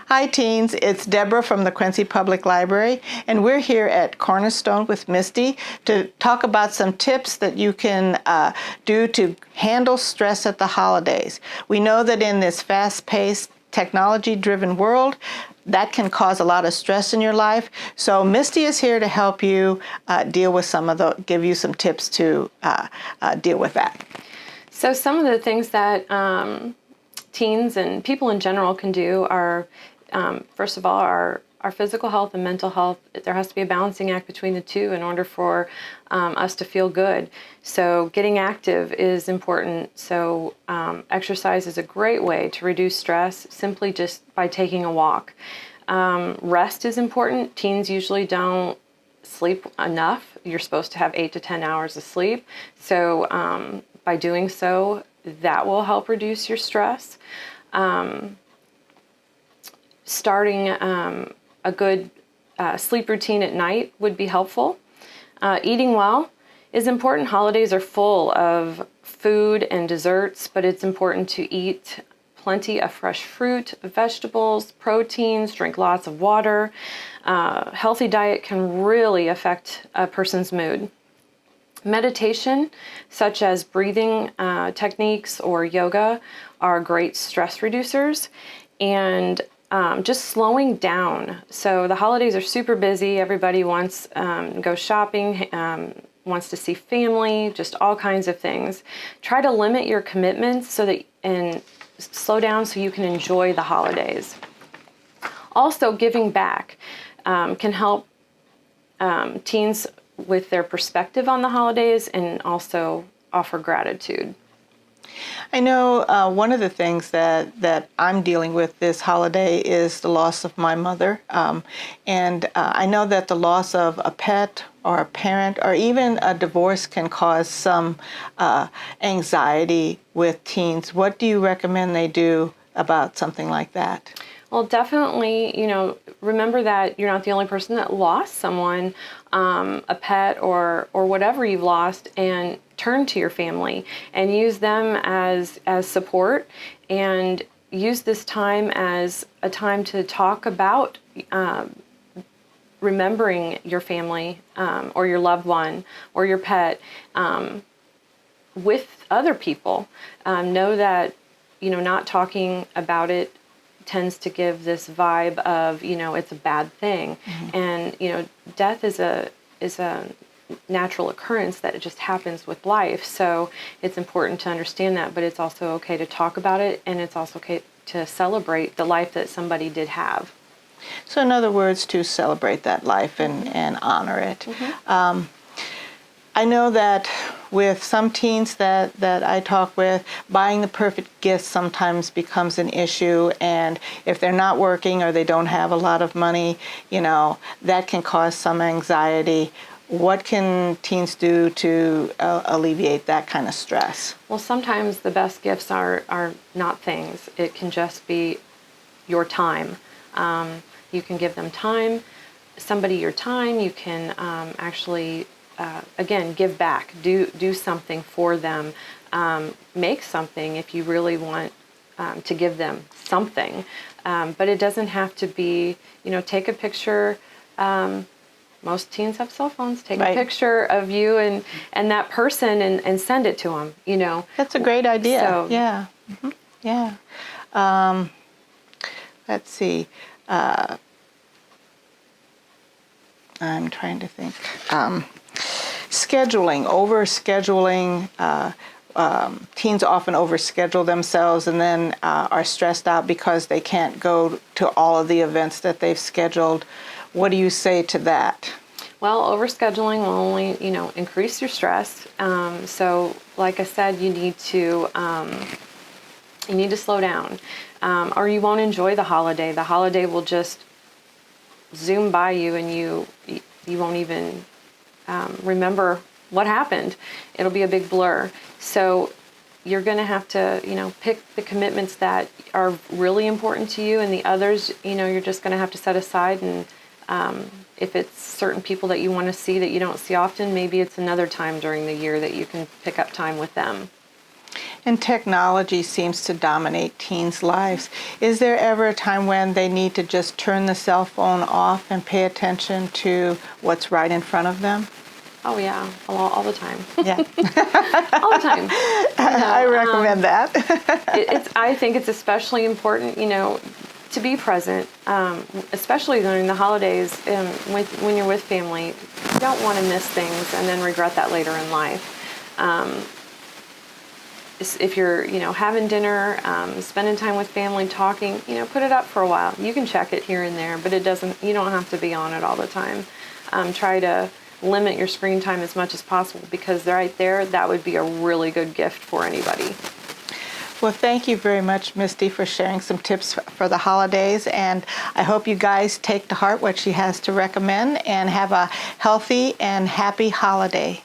Hi teens, it's Deborah from the Quincy Public Library, and we're here at Cornerstone with Misty to talk about some tips that you can do to handle stress at the holidays. We know that in this fast-paced, technology-driven world, that can cause a lot of stress in your life. So Misty is here to help you deal with give you some tips to deal with that. So some of the things that teens and people in general can do are, first of all, our physical health and mental health. There has to be a balancing act between the two in order for us to feel good. So getting active is important. So exercise is a great way to reduce stress simply just by taking a walk. Rest is important. Teens usually don't sleep enough. You're supposed to have 8 to 10 hours of sleep. So by doing so, that will help reduce your stress. Starting a good sleep routine at night would be helpful. Eating well is important. Holidays are full of food and desserts, but it's important to eat plenty of fresh fruit, vegetables, proteins, drink lots of water. Healthy diet can really affect a person's mood. Meditation, such as breathing techniques or yoga, are great stress reducers. And just slowing down. So the holidays are super busy. Everybody wants to go shopping, wants to see family, just all kinds of things. Try to limit your commitments and slow down so you can enjoy the holidays. Also, giving back can help teens with their perspective on the holidays and also offer gratitude. I know one of the things that I'm dealing with this holiday is the loss of my mother. And I know that the loss of a pet or a parent or even a divorce can cause some anxiety with teens. What do you recommend they do about something like that? Well, definitely, remember that you're not the only person that lost someone, a pet or whatever you've lost, and turn to your family and use them as support, and use this time as a time to talk about remembering your family or your loved one or your pet with other people. Know that, not talking about it tends to give this vibe of, it's a bad thing. Mm-hmm. And, death is a natural occurrence that it just happens with life. So it's important to understand that, but it's also okay to talk about it, and it's also okay to celebrate the life that somebody did have. So in other words, to celebrate that life and honor it. Mm-hmm. I know that with some teens that I talk with, buying the perfect gift sometimes becomes an issue, and if they're not working or they don't have a lot of money, that can cause some anxiety. What can teens do to alleviate that kind of stress? Well, sometimes the best gifts are not things. It can just be your time. You can give them time, somebody your time. You can actually again, give back, do something for them, make something if you really want to give them something. But it doesn't have to be, take a picture. Most teens have cell phones. Take a picture of you and that person and send it to them, That's a great idea. So, yeah. Mm-hmm. Yeah. Let's see. I'm trying to think. Overscheduling. Teens often overschedule themselves and then are stressed out because they can't go to all of the events that they've scheduled. What do you say to that? Well, overscheduling will only, increase your stress. So, like I said, you need to slow down, or you won't enjoy the holiday. The holiday will just zoom by you, and you won't even remember what happened. It'll be a big blur. So you're going to have to, pick the commitments that are really important to you, and the others, you're just going to have to set aside. And if it's certain people that you want to see that you don't see often, maybe it's another time during the year that you can pick up time with them. And technology seems to dominate teens' lives. Is there ever a time when they need to just turn the cell phone off and pay attention to what's right in front of them? Oh yeah, all the time. Yeah, All the time. I recommend that. I think it's especially important, to be present, especially during the holidays, when you're with family. You don't want to miss things and then regret that later in life. If you're, having dinner, spending time with family, talking, put it up for a while. You can check it here and there, but you don't have to be on it all the time. Try to limit your screen time as much as possible, because right there, that would be a really good gift for anybody. Well, thank you very much, Misty, for sharing some tips for the holidays. And I hope you guys take to heart what she has to recommend and have a healthy and happy holiday.